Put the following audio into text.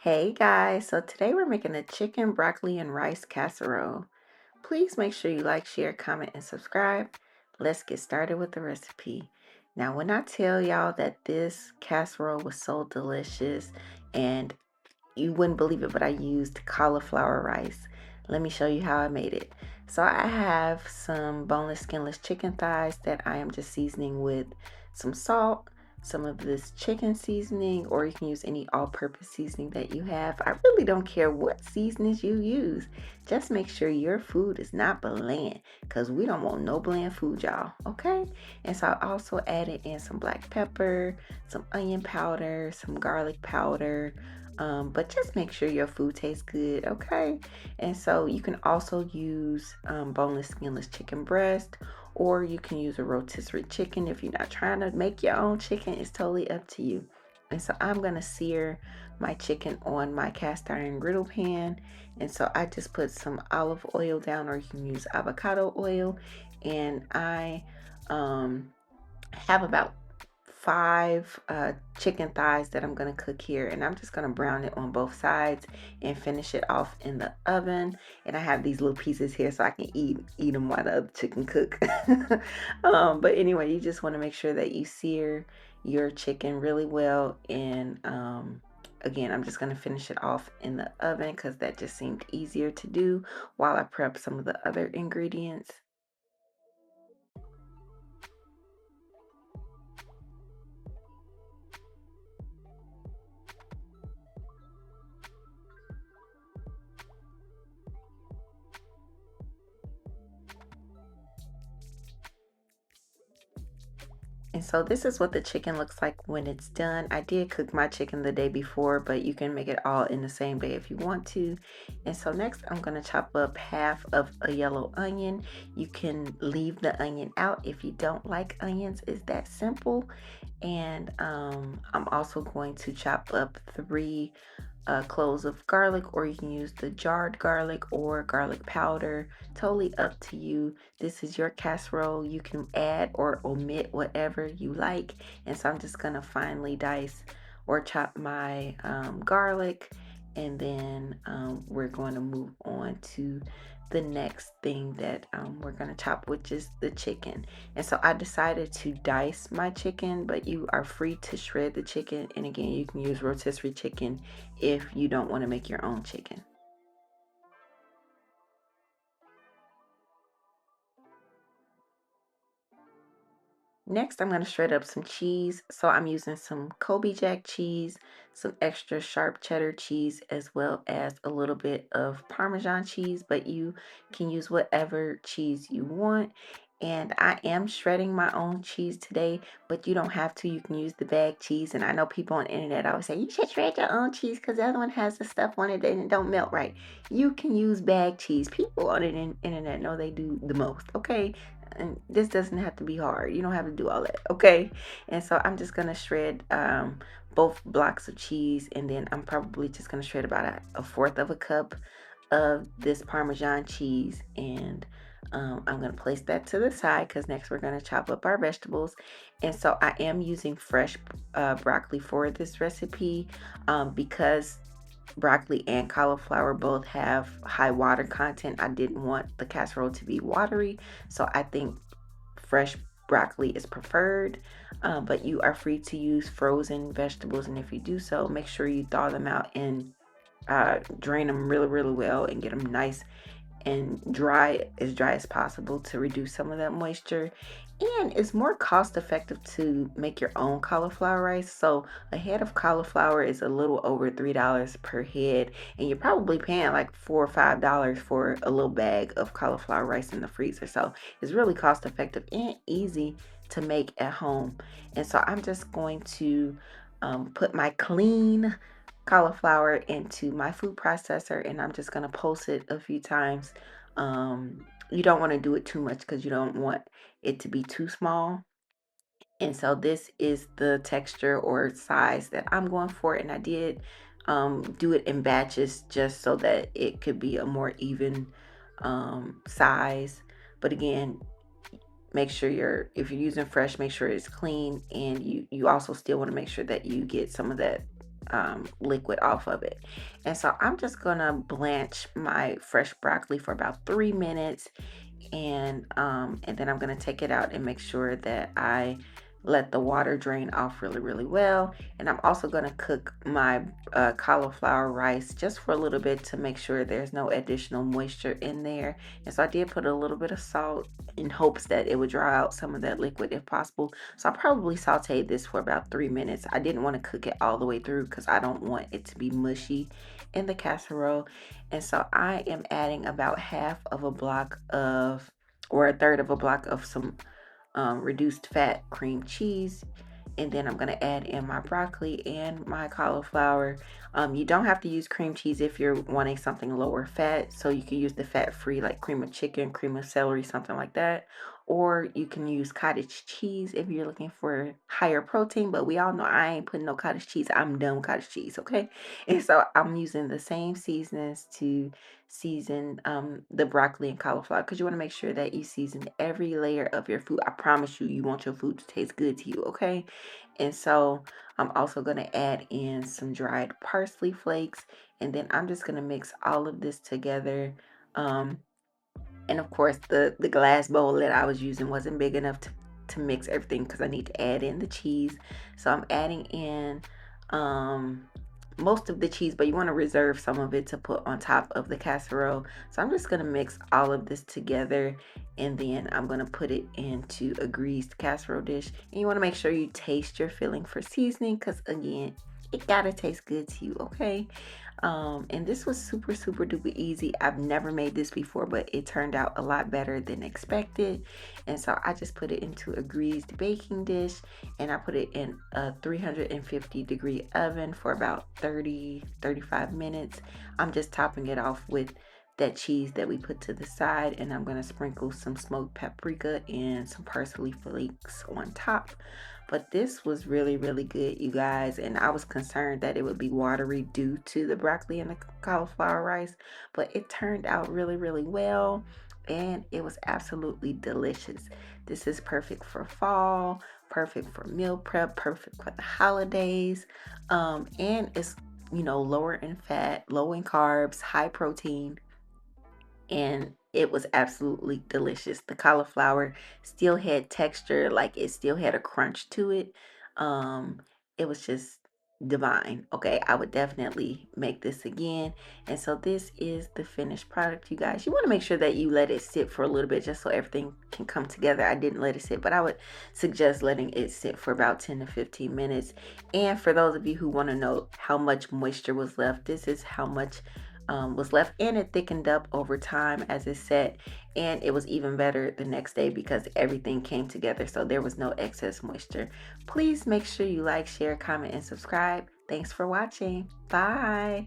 Hey guys, so today we're making a chicken broccoli and rice casserole. Please make sure you like, share, comment, and subscribe. Let's get started with the recipe. Now, when I tell y'all that this casserole was so delicious and you wouldn't believe it, but I used cauliflower rice. Let me show you how I made it. So I have some boneless, skinless chicken thighs that I am just seasoning with some salt, some of this chicken seasoning, or you can use any all-purpose seasoning that you have. I really don't care what seasonings you use. Just make sure your food is not bland, because we don't want no bland food, y'all, okay? And so I also added in some black pepper, some onion powder, some garlic powder, but just make sure your food tastes good, okay? And so you can also use boneless, skinless chicken breast, or you can use a rotisserie chicken if you're not trying to make your own chicken. It's totally up to you. And so I'm gonna sear my chicken on my cast iron griddle pan. And so I just put some olive oil down, or you can use avocado oil. And I have about 5 chicken thighs that I'm gonna cook here, and I'm just gonna brown it on both sides and finish it off in the oven. And I have these little pieces here so I can eat them while the other chicken cook. But anyway, you just want to make sure that you sear your chicken really well. And again, I'm just gonna finish it off in the oven because that just seemed easier to do while I prep some of the other ingredients. And so this is what the chicken looks like when it's done. I did cook my chicken the day before, but you can make it all in the same day if you want to. And so next I'm going to chop up half of a yellow onion. You can leave the onion out if you don't like onions. It's that simple. And I'm also going to chop up 3 cloves of garlic, or you can use the jarred garlic or garlic powder. Totally up to you. This is your casserole. You can add or omit whatever you like. And so I'm just gonna finely dice or chop my garlic, and then we're going to move on to the next thing that we're going to chop, which is the chicken. And so I decided to dice my chicken, but you are free to shred the chicken. And again, you can use rotisserie chicken if you don't want to make your own chicken. Next, I'm going to shred up some cheese. So I'm using some Kobe Jack cheese, some extra sharp cheddar cheese, as well as a little bit of Parmesan cheese, but you can use whatever cheese you want. And I am shredding my own cheese today, but you don't have to. You can use the bag cheese. And I know people on the internet always say, you should shred your own cheese because the other one has the stuff on it and it don't melt right. You can use bag cheese. People on the internet know they do the most, okay? And this doesn't have to be hard. You don't have to do all that, okay? And so I'm just gonna shred both blocks of cheese, and then I'm probably just gonna shred about a fourth of a cup of this Parmesan cheese. And I'm gonna place that to the side because next we're gonna chop up our vegetables. And so I am using fresh broccoli for this recipe because broccoli and cauliflower both have high water content. I didn't want the casserole to be watery, so I think fresh broccoli is preferred. But you are free to use frozen vegetables, and if you do so, make sure you thaw them out and drain them really, really well and get them nice and dry as possible to reduce some of that moisture. And it's more cost effective to make your own cauliflower rice. So a head of cauliflower is a little over $3 per head, and you're probably paying like $4 or $5 for a little bag of cauliflower rice in the freezer. So it's really cost effective and easy to make at home. And so I'm just going to put my clean cauliflower into my food processor, and I'm just going to pulse it a few times. You don't want to do it too much because you don't want it to be too small. And so this is the texture or size that I'm going for, and I did do it in batches just so that it could be a more even size. But again, make sure if you're using fresh, make sure it's clean, and you also still want to make sure that you get some of that liquid off of it. And so I'm just gonna blanch my fresh broccoli for about 3 minutes, and then I'm gonna take it out and make sure that I let the water drain off really, really well. And I'm also gonna cook my cauliflower rice just for a little bit to make sure there's no additional moisture in there. And so I did put a little bit of salt in hopes that it would dry out some of that liquid if possible. So I probably sauteed this for about 3 minutes. I didn't want to cook it all the way through because I don't want it to be mushy in the casserole. And so I am adding about half of a block of, or a third of a block of some reduced fat cream cheese. And then I'm going to add in my broccoli and my cauliflower. You don't have to use cream cheese if you're wanting something lower fat. So you can use the fat free, like cream of chicken, cream of celery, something like that. Or you can use cottage cheese if you're looking for higher protein. But we all know I ain't putting no cottage cheese. I'm done with cottage cheese, okay? And so I'm using the same seasonings to season the broccoli and cauliflower, because you want to make sure that you season every layer of your food. I promise you, you want your food to taste good to you, okay? And so I'm also going to add in some dried parsley flakes, and then I'm just going to mix all of this together. Um, and of course, the glass bowl that I was using wasn't big enough to mix everything because I need to add in the cheese. So I'm adding in um most of the cheese, but you want to reserve some of it to put on top of the casserole. So I'm just going to mix all of this together, and then I'm going to put it into a greased casserole dish. And you want to make sure you taste your filling for seasoning, because again, it gotta taste good to you, okay? And this was super, super duper easy. I've never made this before, but it turned out a lot better than expected. And so I just put it into a greased baking dish, and I put it in a 350-degree oven for about 30-35 minutes. I'm just topping it off with that cheese that we put to the side, and I'm going to sprinkle some smoked paprika and some parsley flakes on top. But this was really, really good, you guys. And I was concerned that it would be watery due to the broccoli and the cauliflower rice, but it turned out really, really well. And it was absolutely delicious. This is perfect for fall, perfect for meal prep, perfect for the holidays. And it's, lower in fat, low in carbs, high protein, and it was absolutely delicious. The cauliflower still had texture, like it still had a crunch to it. Um, it was just divine. Okay, I would definitely make this again. And so this is the finished product, you guys. You want to make sure that you let it sit for a little bit just so everything can come together. I didn't let it sit, but I would suggest letting it sit for about 10 to 15 minutes. And for those of you who want to know how much moisture was left, this is how much was left, and it thickened up over time as it set, and it was even better the next day because everything came together, so there was no excess moisture. Please make sure you like, share, comment, and subscribe. Thanks for watching. Bye.